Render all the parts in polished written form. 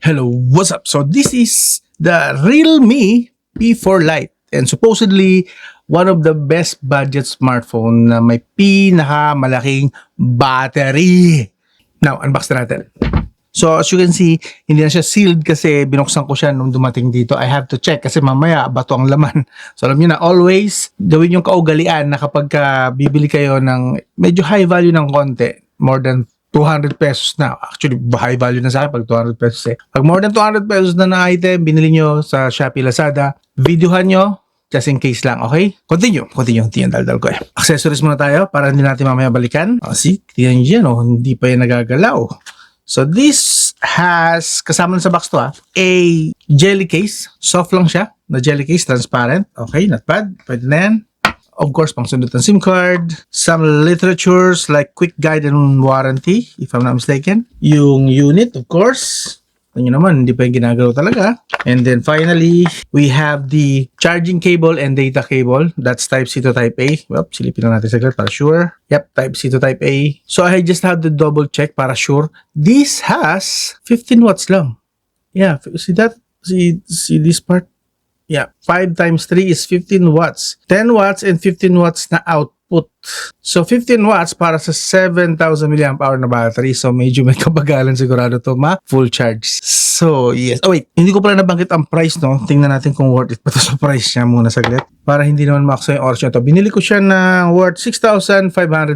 Hello, what's up? So this is the Realme P4 Lite and supposedly one of the best budget smartphone na may pinakamalaking battery. Now, unbox na natin. So as you can see, hindi na siya sealed kasi binuksan ko siya nung dumating dito. I have to check kasi mamaya bato ang laman. So alam niyo na, always gawin yung kaugalian na kapag bibili kayo ng medyo high value ng konti, more than 200 pesos na. Actually, high value na sa akin pag 200 pesos eh. Pag more than 200 pesos na item, binili nyo sa Shopee, Lazada, videohan nyo, just in case lang, okay? Continue, daldal ko eh. Accessories muna tayo para hindi natin mamaya balikan. See, tingnan nyo dyan, hindi pa yan nagagalaw. So this has, kasama na sa box to a jelly case. Soft lang siya, na jelly case, transparent. Okay, not bad. Pwede na yan. Of course, pang sundot ng SIM card. Some literatures like quick guide and warranty, if I'm not mistaken. Yung unit, of course. Yun naman, hindi pa yung ginagalaw talaga. And then finally, we have the charging cable and data cable. That's Type-C to Type-A. Well, silipin lang natin saglit para sure. Yep, Type-C to Type-A. So I just have to double check para sure. This has 15 watts lang. Yeah, see that? See this part? Yeah, 5 times 3 is 15 watts. 10 watts and 15 watts na output. So 15 watts para sa 7,000 mAh na battery. So medyo may kabagalan sigurado to full charge. So yes. Oh wait, hindi ko pala nabanggit ang price, no? Tingnan natin kung worth it pa to sa price niya muna saglit. Para hindi naman makso yung oras niya to. Binili ko siya ng worth 6,500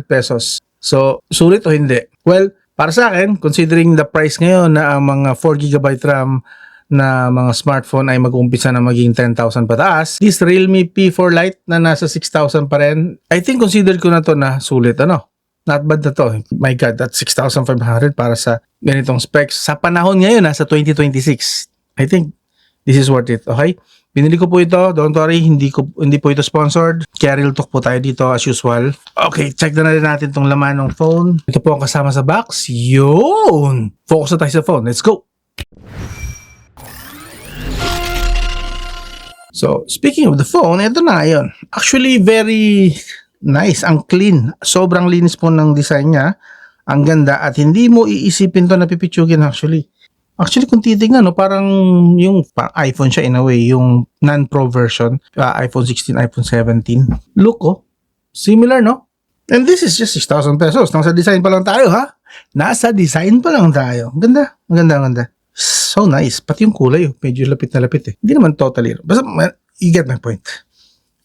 pesos. So sulit o hindi? Well, para sa akin, considering the price ngayon na ang mga 4GB RAM na mga smartphone ay mag-umpisa na maging 10,000 pataas, this Realme P4 Lite na nasa 6,000 pa rin, I think consider ko na to na sulit, ano? Not bad na to. My God, that's 6,500 para sa ganitong specs. Sa panahon ngayon, sa 2026, I think this is worth it, okay? Binili ko po ito, don't worry, hindi po ito sponsored. Kaya real talk po tayo dito as usual. Okay, check na rin natin tong laman ng phone. Ito po ang kasama sa box. Yun! Focus na tayo sa phone. Let's go! So, speaking of the phone, ito na yun. Actually, very nice. Ang clean. Sobrang linis po ng design niya. Ang ganda. At hindi mo iisipin to na pipitsugin actually. Actually, kung titignan, parang yung iPhone siya in a way. Yung non-Pro version. iPhone 16, iPhone 17. Look, similar, no? And this is just 6,000 pesos. Nasa design pa lang tayo, ha? Nasa design pa lang tayo. Ganda. Ganda. So nice. Pati yung kulay, medyo lapit na lapit eh. Hindi naman totally. Basta, you get my point.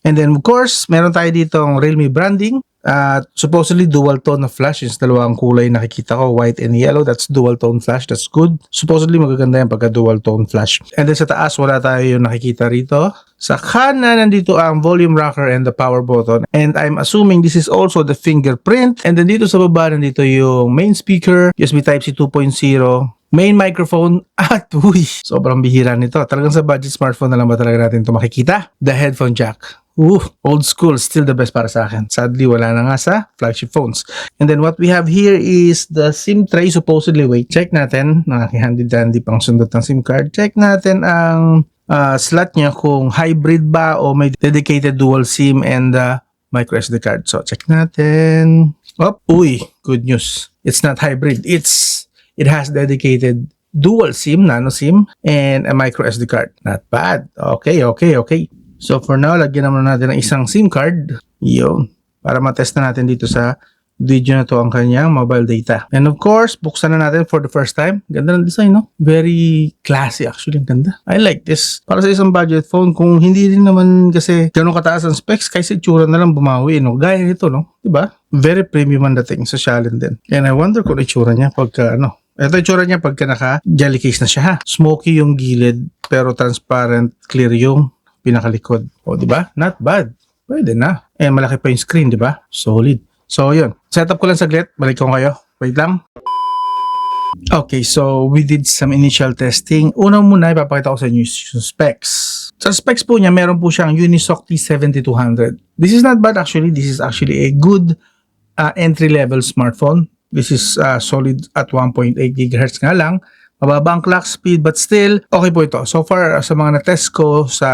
And then, of course, meron tayo ditong Realme branding. Supposedly, dual tone na flash. Yung dalawang kulay nakikita ko, white and yellow. That's dual tone flash. That's good. Supposedly, magaganda yan pagka dual tone flash. And then sa taas, wala tayo yung nakikita rito. Sa kanan, nandito ang volume rocker and the power button. And I'm assuming this is also the fingerprint. And then dito sa baba, nandito yung main speaker, USB Type-C 2.0, main microphone, at sobrang bihira nito. Talagang sa budget smartphone na lang ba talaga natin ito makikita? The headphone jack. Old school, still the best para sa akin. Sadly, wala na nga sa flagship phones. And then what we have here is the SIM tray, supposedly. Wait, check natin. Nakaki-handy-dandy pang sundot ng SIM card. Check natin ang slot niya kung hybrid ba o may dedicated dual SIM and micro SD card. So, check natin. Good news. It's not hybrid. It has dedicated dual SIM, nano SIM, and a micro SD card. Not bad. Okay. So for now, lagyan naman natin ng isang SIM card. Yun. Para matest na natin dito sa video na to ang kanyang mobile data. And of course, buksan na natin for the first time. Ganda ng design, no? Very classy actually. Ganda. I like this. Para sa isang budget phone, kung hindi rin naman kasi ganun kataas ang specs, kaysa itsura na lang bumawi, no? Gaya nito, no? Diba? Very premium ang dating sa Shalin din. And I wonder kung itsura niya pagka, ito itsura niya pagka naka-jelly case na siya, ha? Smoky yung gilid, pero transparent, clear yung pinakalikod. Diba? Not bad. Pwede na. Malaki pa yung screen, diba? Solid. So, yun. Setup ko lang saglit. Balik ko kayo. Wait lang. Okay, so we did some initial testing. Una muna, ipapakita ko sa inyo yung specs. Sa specs po niya, meron po siyang Unisoc T7200. This is not bad actually. This is actually a good entry-level smartphone. This is solid at 1.8 GHz nga lang. Mababa ang clock speed but still okay po ito. So far sa mga na-test ko sa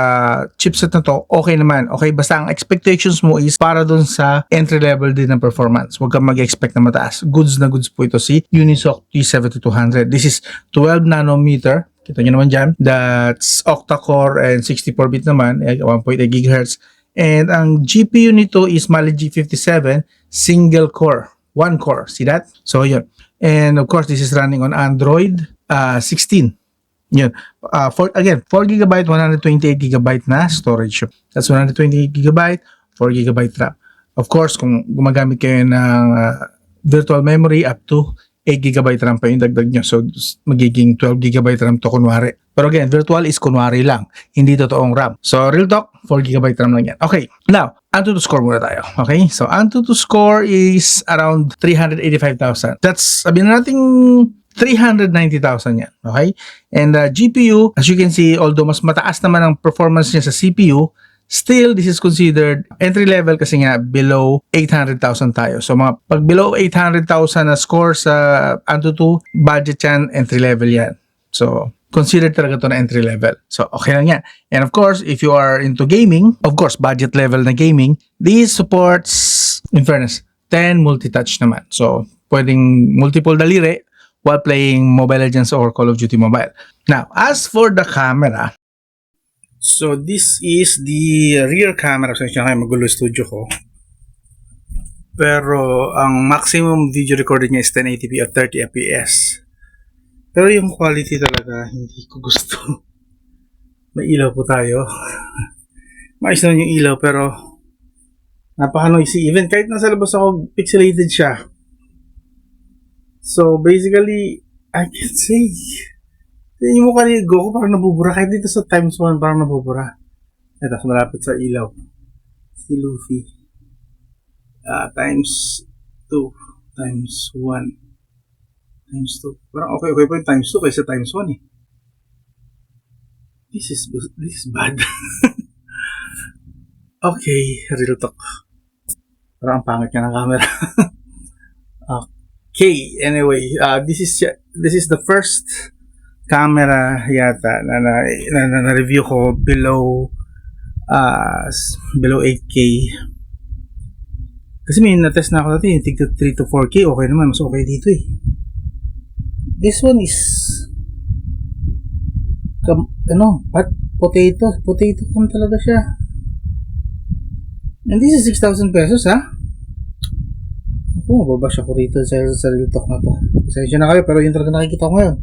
chipset na to, okay naman. Okay, basta ang expectations mo is para dun sa entry level din ng performance. Huwag kang mag-expect na mataas. Goods na goods po ito si Unisoc T7200. This is 12 nanometer Kita nyo naman dyan. That's octa-core and 64-bit naman, 1.8 GHz. And ang GPU nito is Mali G57, single core, one core. See that? So yun. And of course, this is running on Android 16. Yun. 4 GB, 128 GB na storage. That's 128 GB, 4 GB RAM. Of course, kung gumagamit kayo ng virtual memory, up to 8 GB RAM pa yung dagdag nyo. So, magiging 12 GB RAM to kunwari. Pero again, virtual is kunwari lang. Hindi totoong RAM. So, real talk, 4 GB RAM lang yan. Okay. Now, Antutu score muna tayo. Okay? So, Antutu score is around 385,000. That's, sabihin na natin 390,000 yan. Okay? And GPU, as you can see, although mas mataas naman ang performance niya sa CPU, still, this is considered entry level kasi nga below 800,000 tayo. So, pag below 800,000 na score sa Antutu, budget yan, entry level yan. So, considered talaga to na entry level. So, okay lang yan. And of course, if you are into gaming, of course, budget level na gaming, this supports, in fairness, 10 multi-touch naman. So, pwedeng multiple daliri while playing Mobile Legends or Call of Duty Mobile. Now, as for the camera, so this is the rear camera. So, siya kayo magulo studio ko. Pero, ang maximum video recording niya is 1080p at 30 fps. Pero yung quality talaga, hindi ko gusto. May ilaw po tayo. Mais naman yung ilaw, pero napaka-noisy. Even kahit nasa labas ako, pixelated siya. So, basically, I can say, yung mukha ni Goku parang nabubura. Kahit dito sa times 1, parang nabubura. Ito, malapit sa ilaw. Si Luffy. Times 2, times 1. Times 2. Parang okay po yung times 2 kaysa times 1 eh. This is bad. Okay, real talk. Parang ang pangit niya ng camera. Okay, anyway, this is the first camera yata na review ko below 8K. Kasi may na-test na ako dati, yung tigto 3 to 4K, okay naman, mas okay dito eh. This one is potato cam talaga siya. And this is 6,000 pesos ha. Ako, mababash ako rito sa real talk na to. Pasensya na kayo, pero yun talaga nakikita ko ngayon.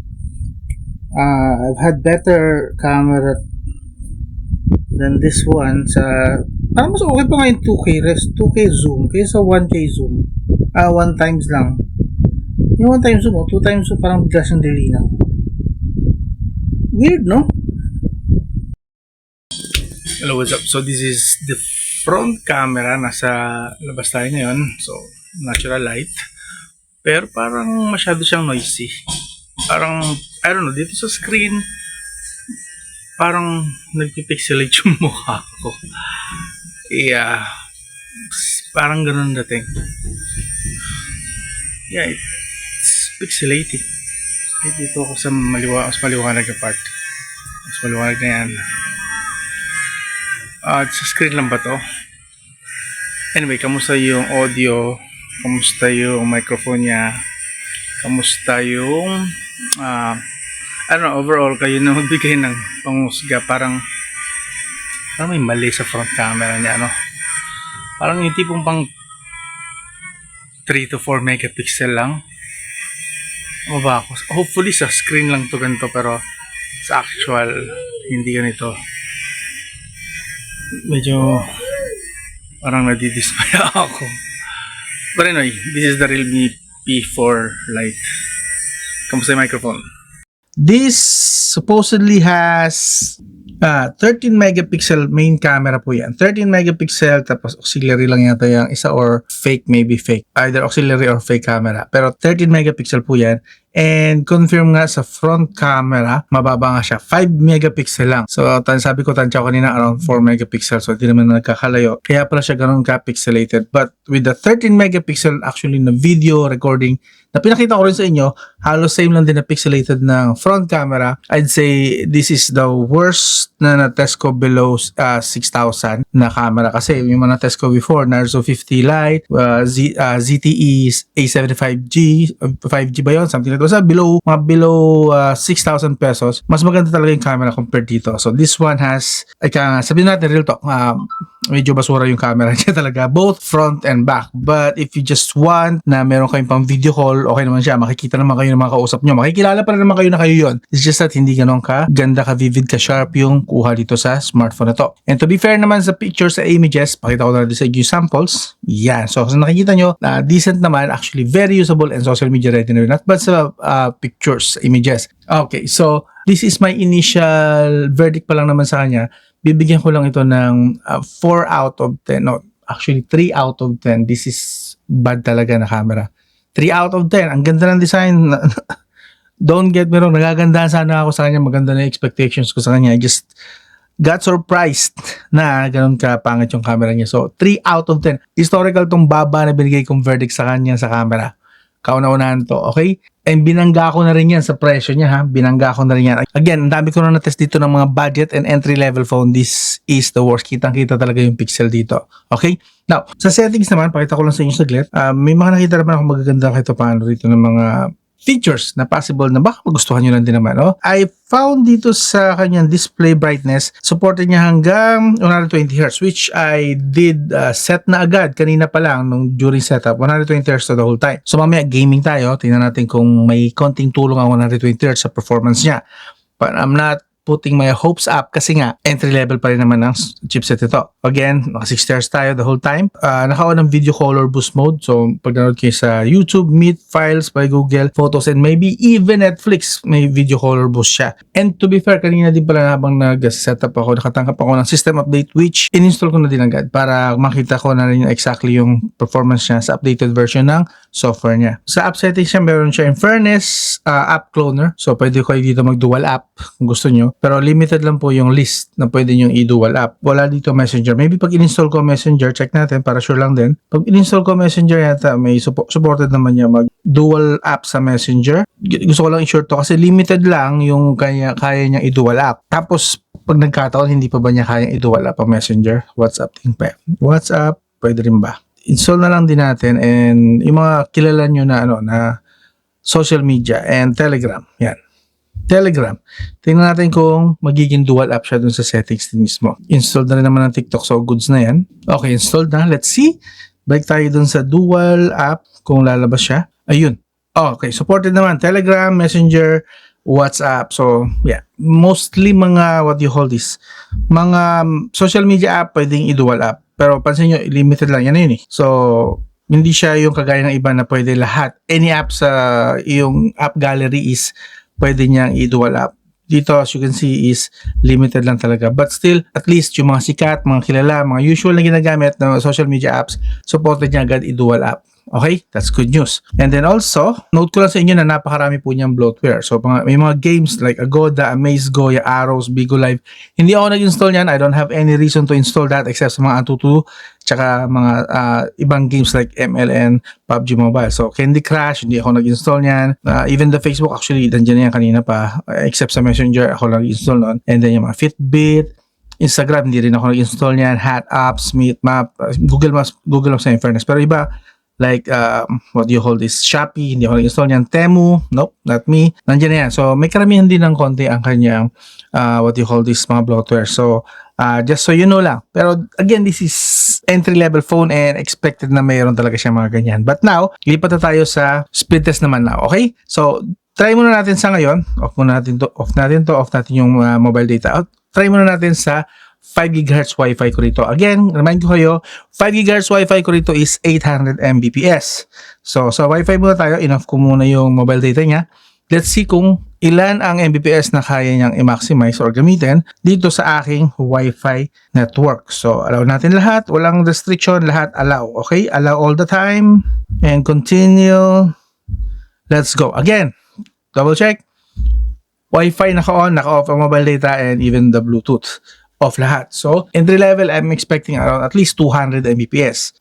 I've had better camera than this one sa parang mas okay pa ngayon 2K zoom kaysa 1K zoom. 1 times lang. Yung 1 times zoom, 2 times zoom, parang bigla siyang dilinaw. Weird, no? Hello, what's up? So, this is the front camera. Nasa labas tayo ngayon. So, natural light. Pero parang masyado siyang noisy. Parang, I don't know, dito sa screen, parang nagpipixelate yung mukha ko. Yeah. Parang ganun dating. Yeah, pixelated. Dito ako sa mas maliwanag na part. Mas maliwanag na yan. Sa screen lang ba to? Anyway, kamusta yung audio? Kamusta yung microphone niya? Kamusta yung I don't know, overall kayo na magbigay ng pangusga. Parang may mali sa front camera niya, no? Parang yung tipong pang 3 to 4 megapixel lang. Ano ba ako? Hopefully sa screen lang to ganito, pero sa actual hindi ganito. Medyo parang nadidismaya ako. But anyway, this is the Realme P4 Lite. Kamusta yung microphone? This supposedly has 13 megapixel main camera po yan. 13 megapixel tapos auxiliary lang yata yung isa or fake, maybe fake. Either auxiliary or fake camera. Pero 13 megapixel po yan. And confirm nga sa front camera, mababa nga siya. 5 megapixel lang. So sabi ko tansya ko kanina around 4 megapixel. So hindi naman nagkakalayo. Kaya pala siya ganun ka-pixelated. But with the 13 megapixel actually na video recording na pinakita ko rin sa inyo, halos same lang din na pixelated ng front camera. I'd say this is the worst na na-test ko below 6,000 na camera kasi yung mga na-test ko before, Narzo 50 Lite, ZTE A75G, 5G ba yun? Something like that. So, below 6,000 pesos, mas maganda talaga yung camera compared dito. So, this one has, sabihin natin real talk, medyo basura yung camera niya talaga, both front and back. But if you just want na meron kayong pang video call, okay naman siya, makikita naman kayo ng mga kausap nyo, makikilala pa rin naman kayo na kayo yun. It's just that hindi ganun ka ganda, ka vivid, ka sharp yung kuha dito sa smartphone na to. And to be fair naman sa pictures, sa images, pakita ko na rin sa inyo samples. Yan. So, nakikita nyo, decent naman, actually very usable and social media ready na rin. Not bad sa pictures, images. Okay, so this is my initial verdict pa lang naman sa kanya. Bibigyan ko lang ito ng 4 out of 10. No, actually 3 out of 10. This is bad talaga na camera. 3 out of 10. Ang ganda ng design. Don't get me wrong, nagagandahan sana ako sa kanya. Maganda na expectations ko sa kanya. I just got surprised na ganun ka pangit yung camera niya. So, 3 out of 10. Historical tong baba na binigay kong verdict sa kanya sa camera. Kauna-unahan to, okay? And binangga ko na rin yan sa presyo niya, ha? Binangga ko na rin yan. Again, ang dami ko na na-test dito ng mga budget and entry-level phone. This is the worst. Kitang-kita talaga yung pixel dito. Okay? Now, sa settings naman, pakita ko lang sa inyo saglit. May mga nakita naman ako magaganda kahit paano rito ng mga features na possible na baka magustuhan nyo lang din naman. Oh. I found dito sa kanyang display brightness, supported niya hanggang 120Hz, which I did set na agad kanina pa lang nung during setup, 120Hz the whole time. So mamaya gaming tayo, tingnan natin kung may konting tulong ang 120Hz sa performance niya. But I'm not putting my hopes up kasi nga entry level pa rin naman ng chipset ito. Again, naka 60Hz tayo the whole time. Naka-on ng video color boost mode. So pag nanood kayo sa YouTube, Meet, Files by Google, Photos, and maybe even Netflix, may video color boost siya. And to be fair, kanina din pala habang nag-setup ako, nakatanggap ako ng system update which in-install ko na din agad para makita ko na rin exactly yung performance niya sa updated version ng software niya. Sa app settings siya, meron siya in fairness, app cloner. So pwede kayo dito mag-dual app kung gusto nyo. Pero limited lang po yung list na pwede nyo i-dual app. Wala dito Messenger. Maybe pag in-install ko Messenger, check natin para sure lang din. Pag in-install ko Messenger yata, may supported naman niya mag-dual app sa Messenger. Gusto ko lang i-sure to kasi limited lang yung kaya niya i-dual app. Tapos, pag nagkataon, hindi pa ba niya kaya i-dual app ang Messenger? WhatsApp din pa. WhatsApp, pwede rin ba? Install na lang din natin and yung mga kilala nyo na na social media and Telegram. Yan. Telegram. Tingnan natin kung magiging dual app siya dun sa settings din mismo. Installed na rin naman ng TikTok, so goods na yan. Okay, installed na. Let's see. Balik tayo dun sa dual app kung lalabas siya. Ayun. Okay, supported naman. Telegram, Messenger, WhatsApp. So, yeah. Mostly mga, what do you call this? Mga social media app pwedeng i-dual app. Pero pansin nyo, limited lang. Yan yun eh. So, hindi siya yung kagaya ng iba na pwede lahat. Any app sa yung app gallery is pwede niyang i-dual app. Dito, as you can see, is limited lang talaga. But still, at least yung mga sikat, mga kilala, mga usual na ginagamit na social media apps, supported niya agad i-dual app. Okay? That's good news. And then also, note ko lang sa inyo na napakarami po niyang bloatware. So, may mga games like Agoda, AmazeGo, Arrows, Bigo Live. Hindi ako nag-install niyan. I don't have any reason to install that except sa mga Antutu, tsaka mga ibang games like MLN, PUBG Mobile. So, Candy Crush, hindi ako nag-install niyan. Even the Facebook, actually, nandiyan yan kanina pa. Except sa Messenger, ako nag-install nun. And then yung mga Fitbit, Instagram, hindi rin ako nag-install niyan. Hat Apps, Meet Map, Google Maps sa in fairness. Pero iba, like, what do you call this? Shopee, hindi ako nag-install niyan. Temu, nope, not me. Nandiyan na yan. So, may karamihan din ng konti ang kanyang, what do you call this, mga bloatware. So, just so you know lang. Pero, again, this is entry-level phone and expected na mayroon talaga siya mga ganyan. But now, lipat na tayo sa speed test naman now, okay? So, try muna natin sa ngayon. Off natin yung mobile data. Try muna natin sa 5 GHz Wi-Fi ko rito. Again, remind ko kayo, 5 GHz Wi-Fi ko rito is 800 Mbps. So, sa Wi-Fi muna tayo. Enough ko muna yung mobile data niya. Let's see kung ilan ang Mbps na kaya niyang i-maximize or gamitin dito sa aking Wi-Fi network. So, allow natin lahat. Walang restriction. Lahat allow. Okay? Allow all the time. And continue. Let's go. Again, double check. Wi-Fi naka-on, naka-off ang mobile data, and even the Bluetooth off lahat. So, entry level, I'm expecting around at least 200 Mbps.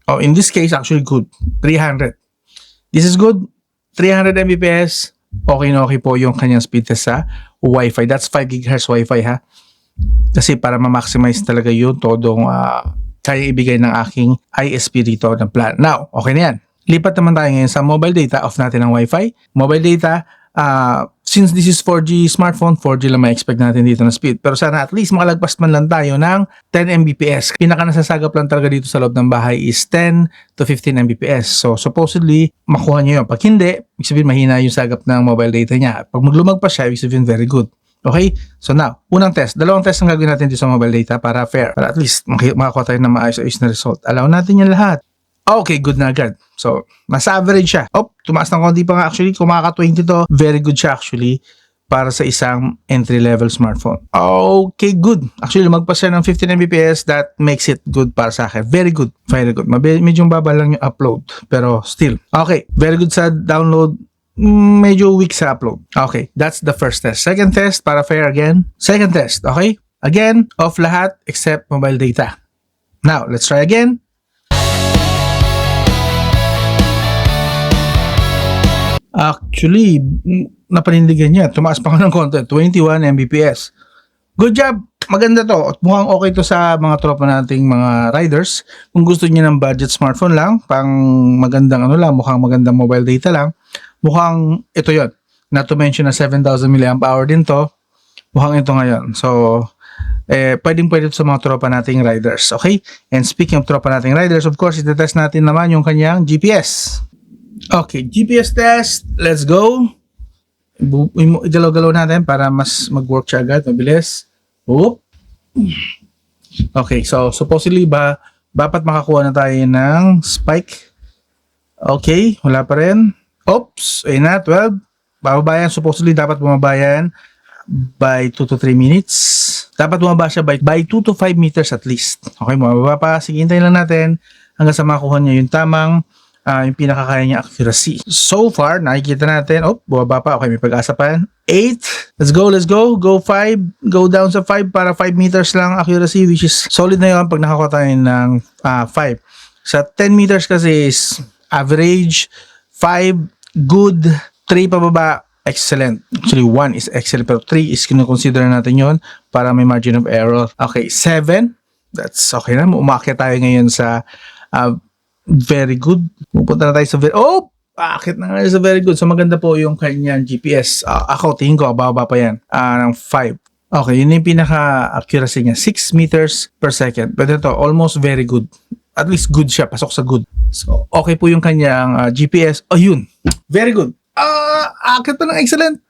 Or in this case, actually good. 300. This is good. 300 Mbps, okay na okay po yung kanyang speed test sa Wi-Fi. That's 5 GHz Wi-Fi ha. Kasi para ma-maximize talaga yung todong kaya ibigay ng aking ISP dito ng plan. Now, okay na yan. Lipat naman tayo ngayon sa mobile data. Off natin ang Wi-Fi. Mobile data, since this is 4G smartphone, 4G lang ma-expect natin dito na speed. Pero sana at least makalagpas man lang tayo ng 10 Mbps. Pinaka nasasagap lang talaga dito sa loob ng bahay is 10 to 15 Mbps. So supposedly, makuha nyo yun. Pag hindi, ibig sabihin mahina yung sagap ng mobile data niya. Pag maglumagpas siya, ibig sabihin very good. Okay? So now, unang test. Dalawang test ang gagawin natin dito sa mobile data para fair. Para at least makakuha tayo ng maayos-ayos na result. Allow natin yan lahat. Okay, good na agad. So, mas average siya. Tumaas ng konti pa nga actually. Kung makaka-20 to, very good siya actually para sa isang entry-level smartphone. Okay, good. Actually, lumagpas siya ng 15 Mbps. That makes it good para sa akin. Very good. Very good. Medyo baba lang yung upload. Pero still. Okay, very good sa download. Medyo weak sa upload. Okay, that's the first test. Second test, para fair again. Second test, okay? Again, off lahat except mobile data. Now, let's try again. Actually, napanindigan niya. Tumaas pa nga ng konti. 21 Mbps. Good job! Maganda to. At mukhang okay to sa mga tropa nating mga riders. Kung gusto niya ng budget smartphone lang, pang magandang mukhang magandang mobile data lang, mukhang ito yon. Not to mention na 7,000 mAh din to. Mukhang ito ngayon. So, pwedeng-pwede sa mga tropa nating riders. Okay? And speaking of tropa nating riders, of course, itetest natin naman yung kanyang GPS. Okay, GPS test. Let's go. Igalaw-galaw natin para mas mag-work siya agad. Mabilis. Oop. Okay, so supposedly dapat makakuha na tayo ng spike. Okay, wala pa rin. Oops, ayun na, 12. Bababayan, supposedly dapat bumabayan by 2 to 3 minutes. Dapat bumaba siya by 2 to 5 meters at least. Okay, bumaba pa. Sige, hintayin lang natin hanggang sa makuha niya yung tamang, yung pinakakaya niya accuracy. So far, nakikita natin, bumaba pa. Okay, may pag-asa pa. 8. Let's go. Go 5. Go down sa 5 para 5 meters lang accuracy, which is solid na yun pag nakakuha tayo ng 5. Sa 10 meters kasi is average, 5, good, 3 pababa, excellent. Actually, 1 is excellent, pero 3 is kinoconsider natin yon para may margin of error. Okay, 7, that's okay na. Umakyat tayo ngayon sa very good. Pupunta na tayo sa akit na nga sa very good. So, maganda po yung kanyang GPS. Ako, tingin ko, bababa pa yan. Ng 5. Okay, yun yung pinaka-accuracy niya. 6 meters per second. Pero ito, almost very good. At least good siya. Pasok sa good. So, okay po yung kanyang GPS. Yun. Very good. Akit pa ng excellent.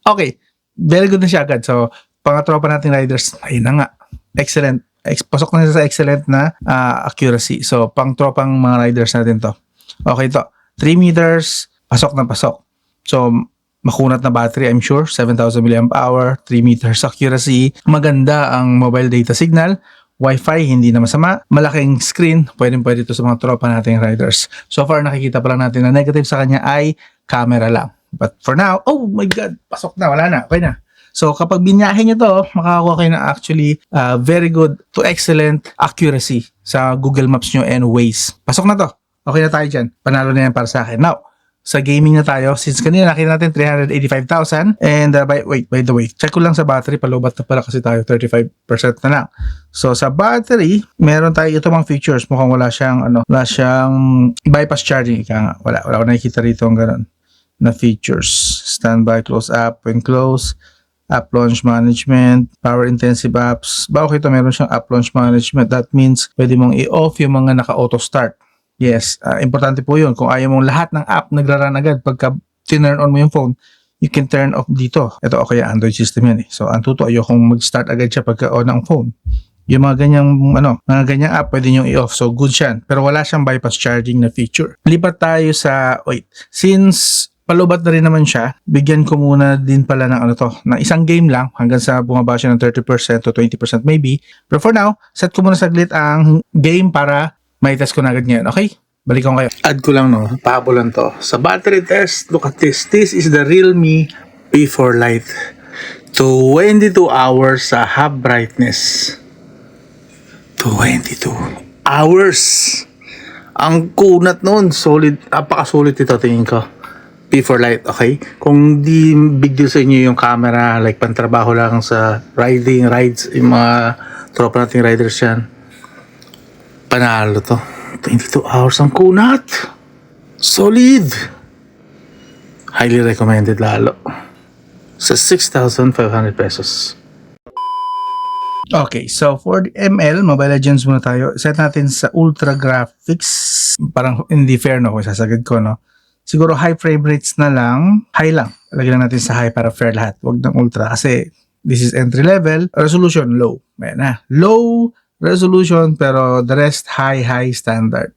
Okay. Very good na siya agad. So, pangatropa nating riders, ayun na nga. Excellent. Pasok na siya sa excellent na accuracy. So, pang tropang mga riders natin to. Okay to. 3 meters, pasok na pasok. So, makunat na battery, I'm sure. 7,000 mAh, 3 meters accuracy. Maganda ang mobile data signal. Wi-Fi, hindi na masama. Malaking screen, pwede ito sa mga tropa nating riders. So far, nakikita pa lang natin na negative sa kanya ay camera lang. But for now, oh my God, pasok na, wala na, okay na. So kapag binyahe nyo to, makakakuha kayo na actually very good to excellent accuracy sa Google Maps nyo and Waze. Pasok na to. Okay na tayo dyan. Panalo na yan para sa akin. Now, sa gaming na tayo, since kanina nakita natin 385,000 and by the way, check ko lang sa battery, palubat na pala kasi tayo 35% na lang. So sa battery, meron tayo ito mga features, mukhang wala siyang bypass charging, wala ko nakikita rito ang ganun na features. Standby, close app when close, app launch management, power intensive apps. Okay ito, meron siyang app launch management. That means pwede mong i-off yung mga naka-auto start. Yes, importante po yun. Kung ayaw mong lahat ng app nagra-run agad pagka tinurn on mo yung phone, you can turn off dito. Ito okay, Android system yan eh. So, ang tuto, ayokong mag-start agad siya pagka on ang phone. Yung mga ganyang app, pwede nyo i-off. So, good siya. Pero wala siyang bypass charging na feature. Lipat tayo sa, since palubat na rin naman siya, bigyan ko muna din pala ng ng isang game lang hanggang sa bumaba siya ng 30% to 20% maybe. Pero for now, set ko muna saglit ang game para may test ko na agad ngayon. Okay? Balikan ko kayo. Add ko lang pahabolan to. Sa battery test, look at this. This is the Realme P4 Lite. 22 hours sa hub brightness. 22 hours. Ang kunat nun. Solid. Napaka-solid ito tingin ko. P for light, okay? Kung di big deal sa inyo yung camera, like pantrabaho lang sa rides, yung mga tropa nating riders yan, panalo to. 22 hours ang kunat. Solid. Highly recommended lalo. Sa 6,500 pesos. Okay, so for the ML, Mobile Legends muna tayo. Set natin sa Ultra Graphics. Parang hindi fair, no? Kung sasagad ko, no? Siguro high frame rates na lang. High lang. Lagyan natin sa high para fair lahat. Huwag ng ultra kasi this is entry level. Resolution, low. Ayan na. Low resolution pero the rest high standard.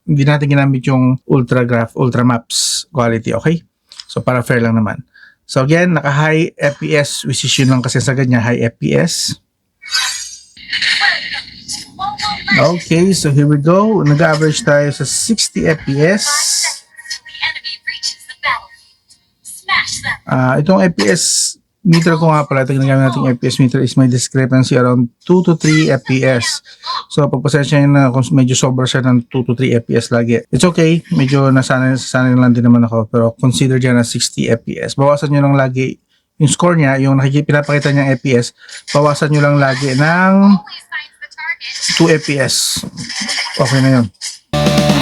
Hindi natin ginamit yung ultra maps quality, okay? So para fair lang naman. So again, naka high FPS, which is yun lang kasi sagad niya, high FPS. Okay, so here we go. Nag-average tayo sa 60 FPS. Itong FPS meter ko nga pala, ito ginagamit natin FPS meter is may discrepancy around 2 to 3 FPS. So pagpasensya nyo na kung medyo sobra siya ng 2 to 3 FPS lagi. It's okay, medyo nasanay lang din naman ako, pero consider dyan na 60 FPS. Bawasan nyo lang lagi yung score niya, yung pinapakita niyang FPS, bawasan nyo lang lagi ng 2 FPS. Okay na yun.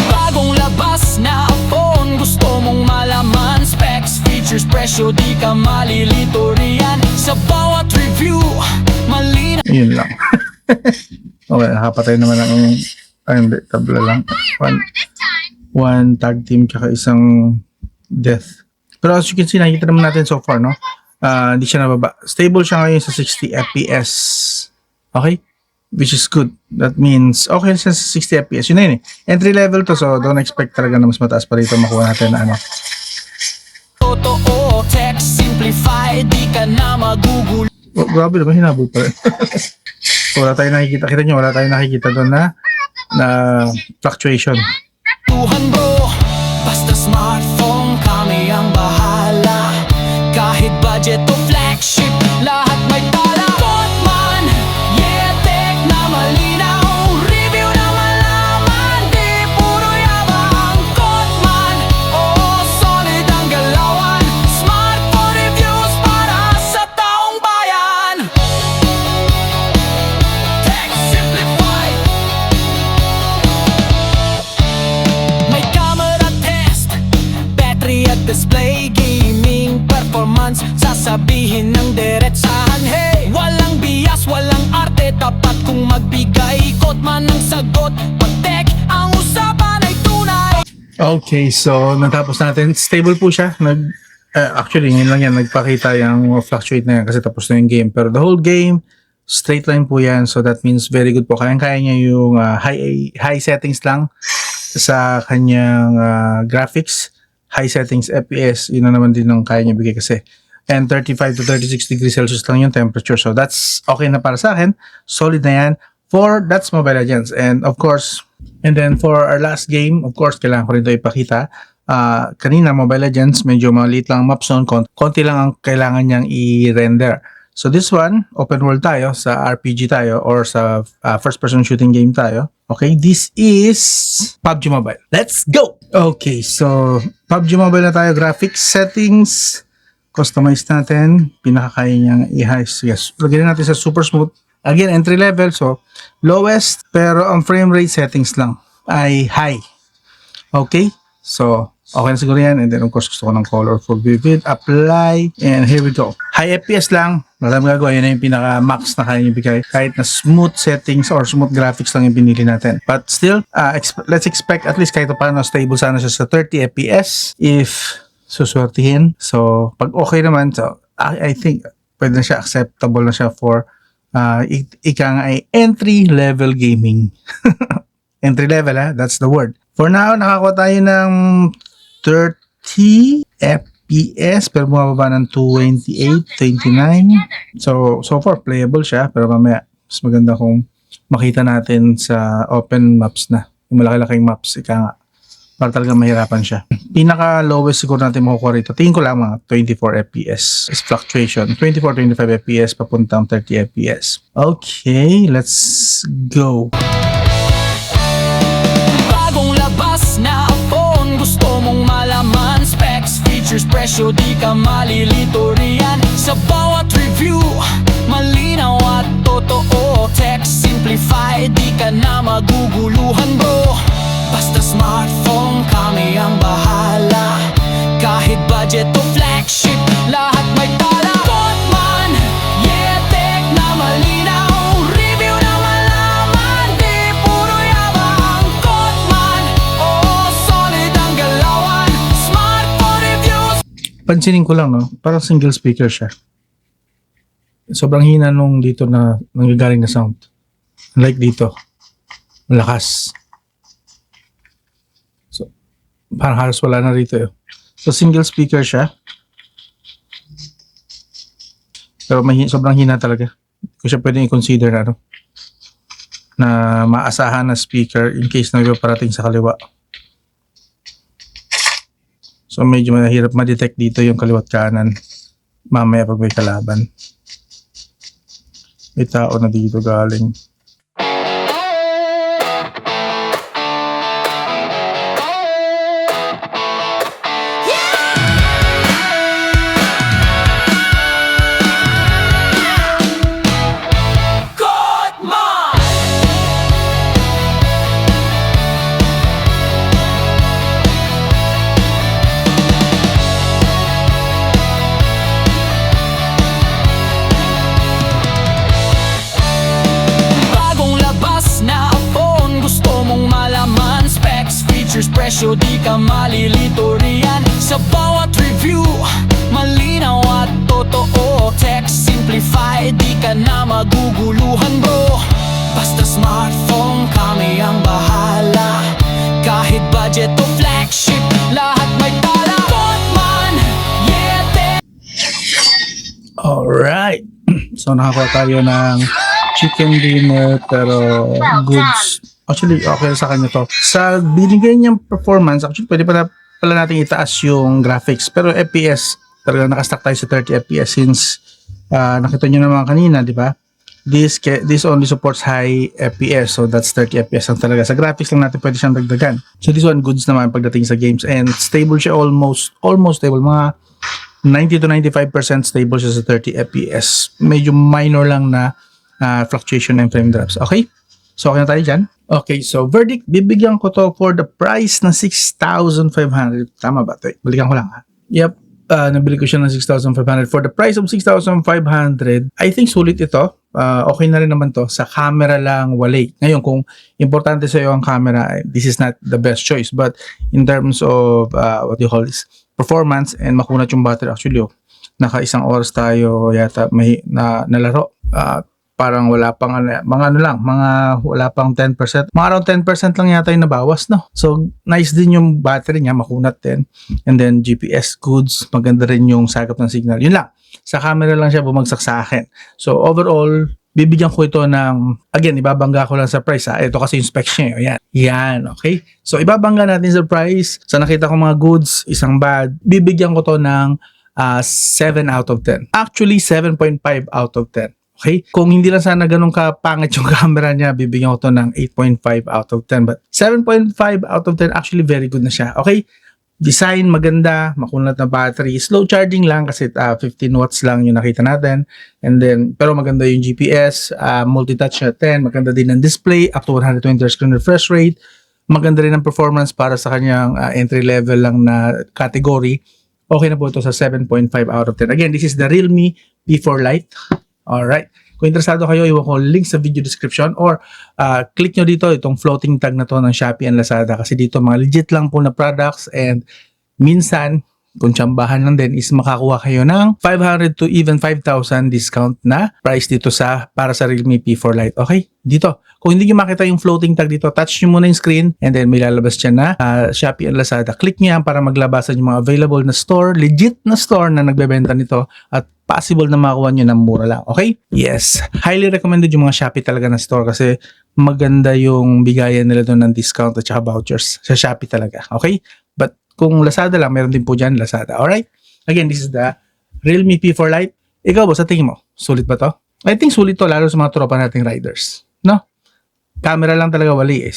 Bagong labas na phone, gusto mong malaman specs, features, presyo, di ka malilito riyan sa bawat review, malinaw. Yun lang. Okay, nakapatay naman ang hindi, tabla lang. One tag team tsaka isang death. Pero as you can see, nakikita naman natin so far, no? Hindi siya nababa. Stable siya ngayon sa 60 FPS. Okay? Which is good. That means, okay siya sa 60 FPS. Yun na yun eh. Entry level to, so don't expect talaga na mas mataas pa rito makuha natin na ano. Totoo, text simplify, di ka na magugulo. Oh, grabe naman, hinabol pa rin. So, wala tayong nakikita. Kita nyo, wala tayong nakikita doon na fluctuation. Tuhan bro, basta smartphone, kami ang bahala. Kahit budget o flagship, lahat may tala. Kotman, yeah, tech na malinaw. Review na malaman, di puro yabang. Kotman, oo, solid ang galawan. Smartphone reviews para sa taong bayan. Tech simplified. May camera test, battery at display, gaming performance, sasabihin ng diretsahan. Hey, walang bias, walang arte, dapat kung magbigay Kotman ng sagot, pag-tech ang usapan ay tunay. Okay, so natapos natin. Stable po siya. Actually, ngayon lang yan, nagpakita yung fluctuate na yan kasi tapos na yung game. Pero the whole game, straight line po yan. So that means very good po. Kaya niya yung high settings lang sa kanyang graphics. High settings FPS, yun na naman din ang kaya niya bigay kasi. And 35 to 36 degrees Celsius lang yung temperature. So that's okay na para sa akin. Solid na yan. That's Mobile Legends. And of course, and then for our last game, of course, kailangan ko rin ito ipakita. Kanina, Mobile Legends, medyo maliit lang map zone. Konti lang ang kailangan niyang i-render. So this one, open world tayo, sa RPG tayo, or sa first-person shooting game tayo. Okay, this is PUBG Mobile. Let's go! Okay, so PUBG Mobile na tayo. Graphics settings, customize natin. Pinakakaya niyang i-heist. Yes, lagyan natin sa super smooth. Again, entry level, so lowest, pero ang frame rate settings lang ay high. Okay, so okay na siguro yan. And then of course gusto ko ng colorful vivid. Apply, and here we go. High FPS lang. Wala mo gagawa. Yun na yung pinaka-max na kaya nyo bigay. Kahit na smooth settings or smooth graphics lang yung pinili natin. But still, let's expect at least kahit paano stable sana siya sa 30 FPS if suswertihin. So, pag okay naman, so I think pwede na siya, acceptable na siya for ika nga ay entry-level gaming. Entry-level, that's the word. For now, nakakuha tayo ng 30 FPS pero bumababa ng 28, 29. So far playable siya pero mamaya mas maganda kung makita natin sa open maps na. Yung malaki-laking maps, ika nga. Para talaga mahirapan siya. Pinaka lowest siguro natin makukuha rito. Tingin ko lang mga 24 FPS is fluctuation. 24-25 FPS papuntang 30 FPS. Okay, let's go. Bagong labas na phone, gusto mong malaman specs, features, presyo, di ka malilito riyan. Sa bawat review, malinaw at totoo. Tech simplified, di ka na maguguluhan bro. Basta smartphone, kami ang bahala. Kahit budget o flagship, lahat may tala. Botman, yeah, tech na malinaw. Review na malaman, di puro yabang. Botman, oh, solid ang galawan. Smartphone reviews. Pansinin ko lang, no? Parang single speaker siya. Sobrang hina nung dito na nanggagaling na sound. Like dito. Malakas. So, parang halos wala na rito eh. So, single speaker siya. Pero sobrang hina talaga. Hindi ko siya pwedeng i-consider na, na maasahan na speaker in case na parating sa kaliwa. So, medyo mahirap ma-detect dito yung kaliwat kanan. Mamaya pag may kalaban. May tao na dito galing. Presyo, di ka malilito riyan. Sa bawat review, malinaw at totoo. Tech simplified, di ka na maguguluhan bro. Basta smartphone, kami ang bahala. Kahit budget o flagship, lahat may tala. Botman, yeah, tech. Alright. So, nakakuha tayo ng chicken dinner pero goods. Actually, okay sa kanya to. Sa binigay niyang performance, actually, pwede pala natin itaas yung graphics. Pero FPS, talaga nakastack tayo sa 30 FPS since nakita nyo naman kanina, di ba? This only supports high FPS. So, that's 30 FPS lang talaga. Sa graphics lang natin pwede siyang dagdagan. So, this one, goods naman pagdating sa games. And stable siya almost stable. Mga 90 to 95% stable siya sa 30 FPS. Medyo minor lang na fluctuation ng frame drops. Okay? So, okay na tayo dyan. Okay, so verdict, bibigyan ko to for the price ng 6,500. Tama ba ito? Balikan ko lang ha. Yep, nabili ko siya ng 6,500. For the price of 6,500, I think sulit ito. Okay na rin naman to. Sa camera lang, wala. Ngayon, kung importante sa iyo ang camera, this is not the best choice. But in terms of, what do you call this? Performance and makunat yung battery. Actually, naka isang oras tayo yata nalaro. Parang wala pang wala pang 10%. Mga around 10% lang yata yung nabawas, no? So, nice din yung battery niya, makunat din. And then, GPS goods, maganda rin yung sagap ng signal. Yun lang. Sa camera lang siya bumagsak sa akin. So, overall, bibigyan ko ito ng, again, ibabangga ko lang sa price, ha? Ito kasi yung specs niya. Yan, okay? So, ibabangga natin sa price. Sa nakita ko mga goods, isang bad, bibigyan ko to ng 7 out of 10. Actually, 7.5 out of 10. Okay? Kung hindi lang sana ganun kapangit yung camera niya, bibigyan ko to ng 8.5 out of 10. But 7.5 out of 10, actually very good na siya. Okay? Design, maganda, makunat na battery. Slow charging lang kasi 15 watts lang yung nakita natin. And then, pero maganda yung GPS, multi-touch na 10, maganda din ang display, up to 120 screen refresh rate. Maganda rin ang performance para sa kanyang entry level lang na category. Okay na po ito sa 7.5 out of 10. Again, this is the Realme P4 Lite. Alright. Kung interesado kayo, iwan ko link sa video description or click nyo dito itong floating tag na to ng Shopee and Lazada kasi dito mga legit lang po na products and minsan, kung tsambahan lang din is makakuha kayo ng 500 to even 5,000 discount na price dito para sa Realme P4 Lite. Okay? Dito. Kung hindi nyo makita yung floating tag dito, touch nyo muna yung screen and then may lalabas dyan na Shopee and Lazada. Click nyo yan para maglabasan yung mga available na store, legit na store na nagbebenta nito at possible na makuha nyo ng mura lang. Okay? Yes. Highly recommended yung mga Shopee talaga na store kasi maganda yung bigayan nila doon ng discount at saka vouchers sa Shopee talaga. Okay? But kung Lazada lang, meron din po dyan Lazada. Alright? Again, this is the Realme P4 Lite. Ikaw ba, sa tingin mo, sulit ba to? I think sulit to lalo sa mga tropa nating riders. No? Camera lang talaga wali eh.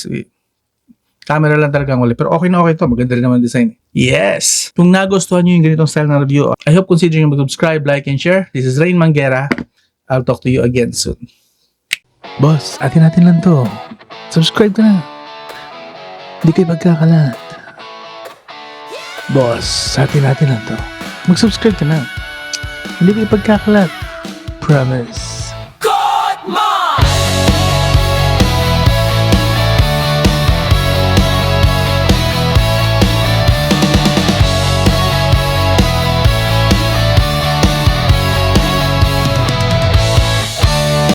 Camera lang talaga wali. Pero okay na okay to. Maganda rin naman design. Yes! Kung nagustuhan nyo yung ganitong style na review, I hope consider nyo mag-subscribe, like, and share. This is Rain Manguera. I'll talk to you again soon. Boss, atin natin lang to. Subscribe ka na. Hindi kayo magkakalat. Boss, atin natin lang to. Mag-subscribe ka na. Hindi kayo pagkakalat. Promise.